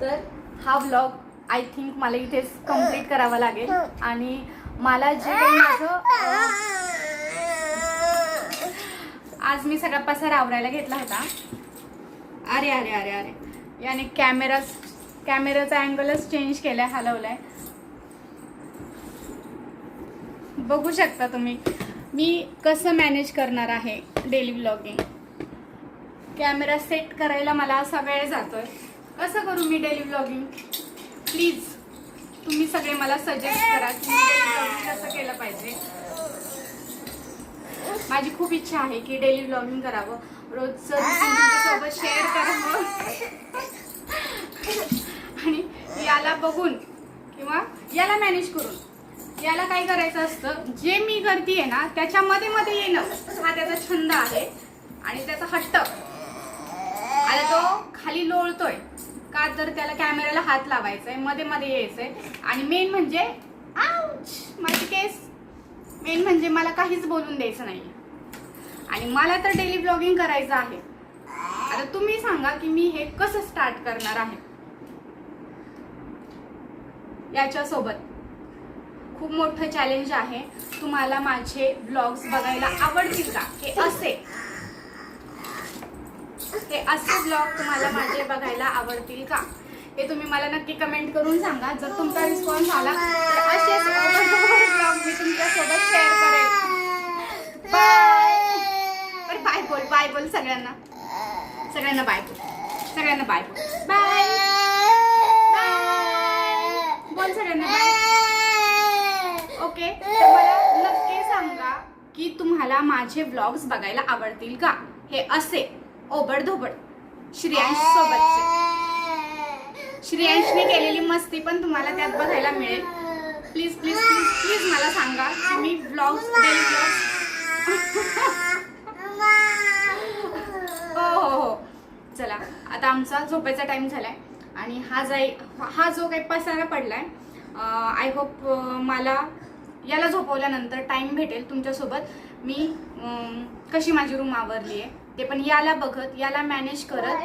तर हा vlog I think मला इथेच कंप्लीट करावा लागेल. आणि मला जे काही माझं आज मी सगळा पसारा आवरायला घेतला होता. अरे अरे अरे अरे याने कॅमेराचा अँगलच चेंज केलाय, हलवलाय. बघू शकता तुम्ही मी कसं मॅनेज करणार आहे डेली व्लॉगिंग. कॅमेरा सेट करायला मला असा वेळ जातोय. कसं करू मी डेली व्लॉगिंग? प्लीज तुम्ही सगळे मला सजेस्ट करा की मी डेली व्लॉगिंग कसं केलं पाहिजे. माझी खूप इच्छा आहे की डेली व्लॉगिंग करावं, रोजचं तुमच्यासोबत शेअर करावं. आणि याला बघून किंवा याला मॅनेज करून याला काय करायचं असतं, जे मी करतेय ना त्याच्यामध्ये मध्ये येणं हा त्याचा छंद आहे. आणि त्याचा हट्ट आता तो खाली लोळतोय का तर त्याला कॅमेऱ्याला हात लावायचा आहे, मध्ये मध्ये यायचंय. आणि मेन म्हणजे माझी केस, मेन म्हणजे मला काहीच बोलून द्यायचं नाही. आणि मला तर डेली व्लॉगिंग करायचं आहे. आता तुम्ही सांगा की मी हे कसं स्टार्ट करणार आहे. याच्यासोबत खूप मोठं चॅलेंज आहे. तुम्हाला माझे व्लॉग्स बघायला आवडतील का? हे असे व्लॉग तुम्हाला माझे बघायला आवडतील का हे तुम्ही मला नक्की कमेंट करून सांगा. जर तुमचा रिस्पॉन्स आला तर असेच व्लॉग मी तुमच्यासोबत शेअर करेन. बाय बोल, बाय बोल सगळ्यांना बाय बोल, सगळ्यांना बाय बोल, बाय बोल सगळ्यांना बाय. ओके, तर मला नक्की सांगा की तुम्हाला माझे व्लॉग्स बघायला आवडतील का, हे असे ओबडधोबड श्रेयांश सोबतचे. श्रेयांशने केलेली मस्ती पण तुम्हाला त्यात बघायला मिळेल. प्लीज प्लीज प्लीज प्लीज मला सांगा की मी व्लॉग्स डेली व्लॉग्स हो. चला आता आमचा झोपायचा टाइम झालाय. आणि हा जो काही पसारा पडलाय, आय होप मला याला झोपवल्यानंतर टाइम भेटेल तुमच्यासोबत मी कशी माझी रूम आवरली आहे ते पण याला बघत, याला मॅनेज करत.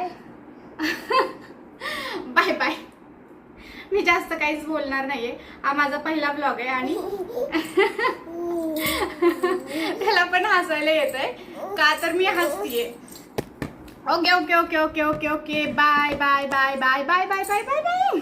Bye bye. मी जास्त काहीच बोलणार नाहीये. हा माझा पहिला ब्लॉग आहे आणि त्याला पण हसायला येतंय का तर मी हसतीये. Okay okay okay okay okay okay bye bye bye bye bye bye bye bye bye.